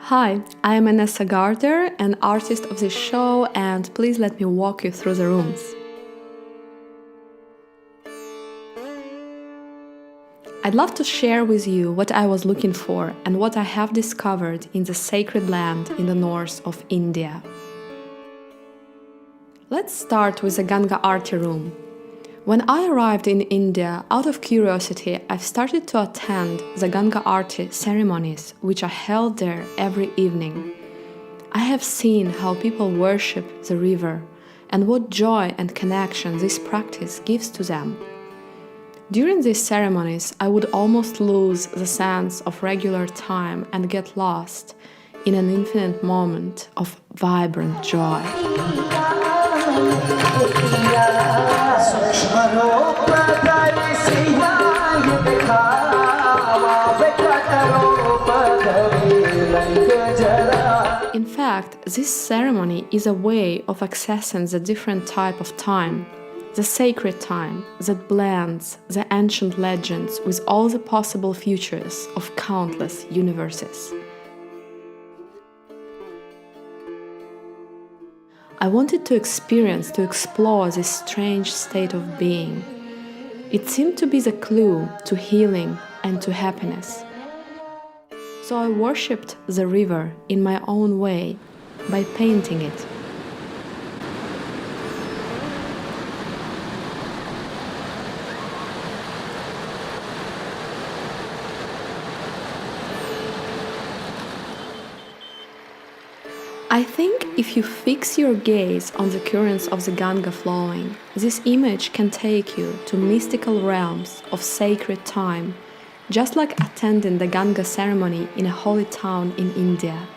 Hi, I am Inessa Garder, an artist of this show, and please let me walk you through the rooms. I'd love to share with you what I was looking for and what I have discovered in the sacred land in the north of India. Let's start with the Ganga Aarti room. When I arrived in India, out of curiosity, I've started to attend the Ganga Aarti ceremonies, which are held there every evening. I have seen how people worship the river and what joy and connection this practice gives to them. During these ceremonies, I would almost lose the sense of regular time and get lost in an infinite moment of vibrant joy. In fact, this ceremony is a way of accessing the different type of time, the sacred time that blends the ancient legends with all the possible futures of countless universes. I wanted to explore this strange state of being. It seemed to be the clue to healing and to happiness. So I worshipped the river in my own way by painting it. I think if you fix your gaze on the currents of the Ganga flowing, this image can take you to mystical realms of sacred time, just like attending the Ganga ceremony in a holy town in India.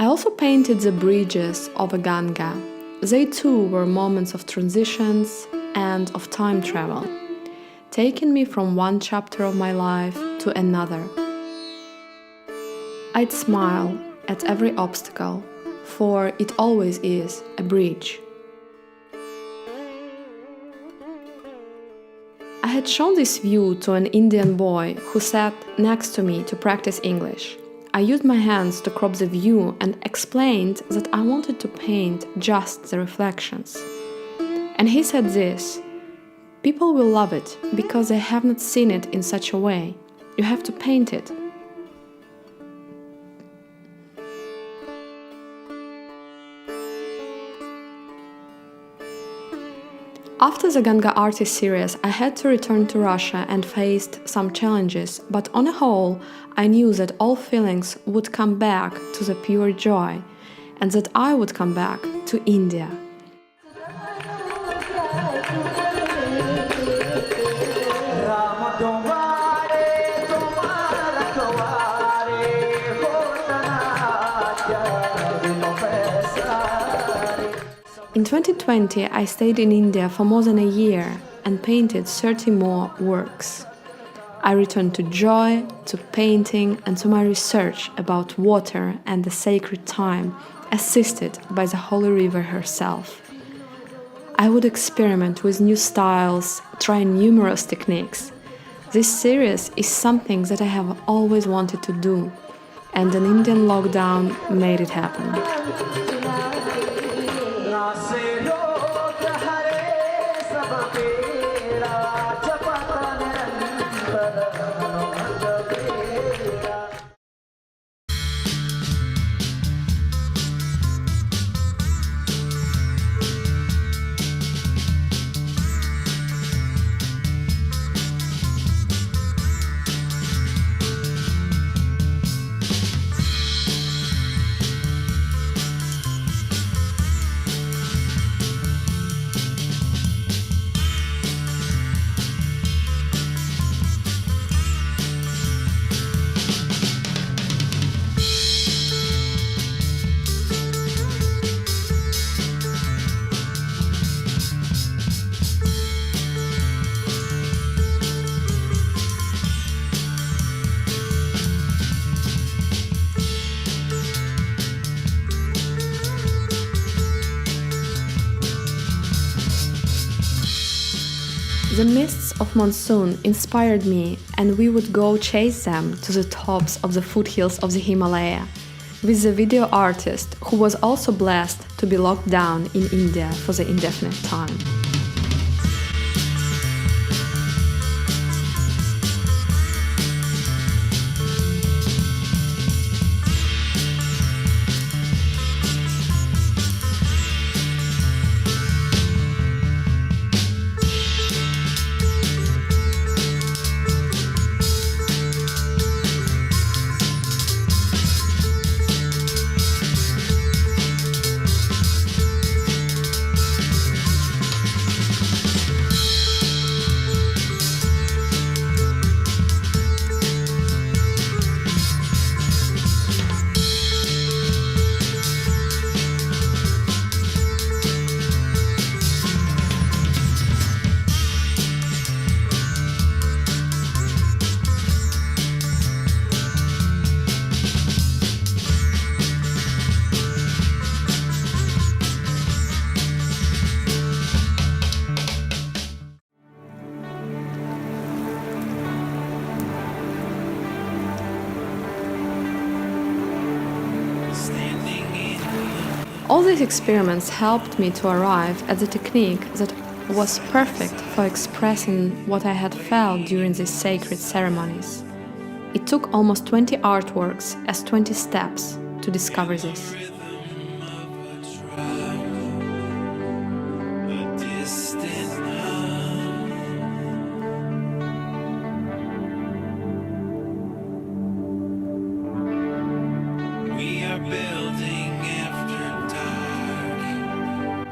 I also painted the bridges of a Ganga. They too were moments of transitions and of time travel, taking me from one chapter of my life to another. I'd smile at every obstacle, for it always is a bridge. I had shown this view to an Indian boy who sat next to me to practice English. I used my hands to crop the view and explained that I wanted to paint just the reflections. And he said this: "People will love it because they have not seen it in such a way. You have to paint it." After the Ganga Aarti series, I had to return to Russia and faced some challenges, but on a whole, I knew that all feelings would come back to the pure joy, and that I would come back to India. In 2020, I stayed in India for more than a year and painted 30 more works. I returned to joy, to painting, and to my research about water and the sacred time, assisted by the Holy River herself. I would experiment with new styles, try numerous techniques. This series is something that I have always wanted to do, and an Indian lockdown made it happen. The mists of monsoon inspired me, and we would go chase them to the tops of the foothills of the Himalaya, with the video artist who was also blessed to be locked down in India for the indefinite time. All these experiments helped me to arrive at the technique that was perfect for expressing what I had felt during these sacred ceremonies. It took almost 20 artworks as 20 steps to discover this.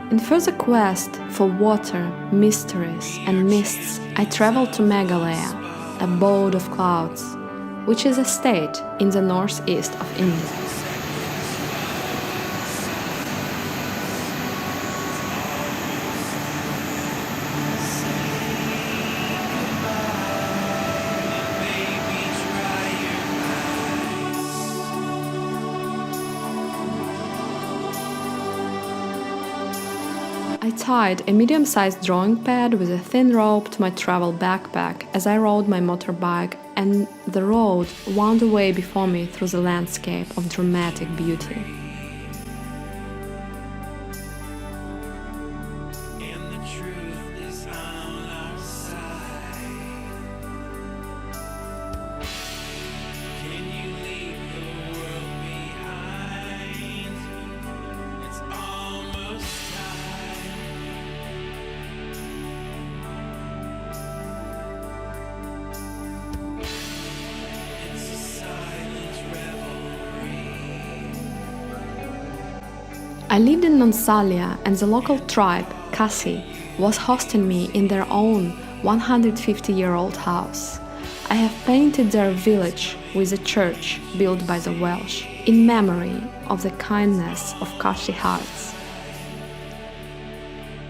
In further quest for water, mysteries and mists, I traveled to Meghalaya, abode of clouds, which is a state in the northeast of India. I tied a medium-sized drawing pad with a thin rope to my travel backpack as I rode my motorbike, and the road wound away before me through the landscape of dramatic beauty. I lived in Nansalia, and the local tribe, Kasi, was hosting me in their own 150-year-old house. I have painted their village with a church built by the Welsh in memory of the kindness of Kasi hearts.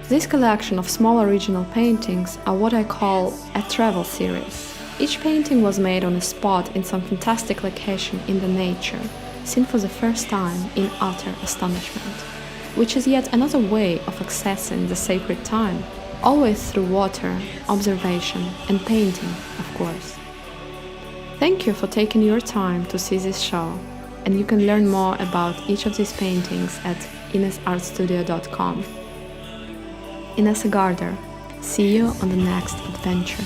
This collection of small original paintings are what I call a travel series. Each painting was made on a spot in some fantastic location in the nature, seen for the first time in utter astonishment, which is yet another way of accessing the sacred time, always through water, observation and painting, of course. Thank you for taking your time to see this show, and you can learn more about each of these paintings at inexhaustible.com. Inessa Garder. See you on the next adventure.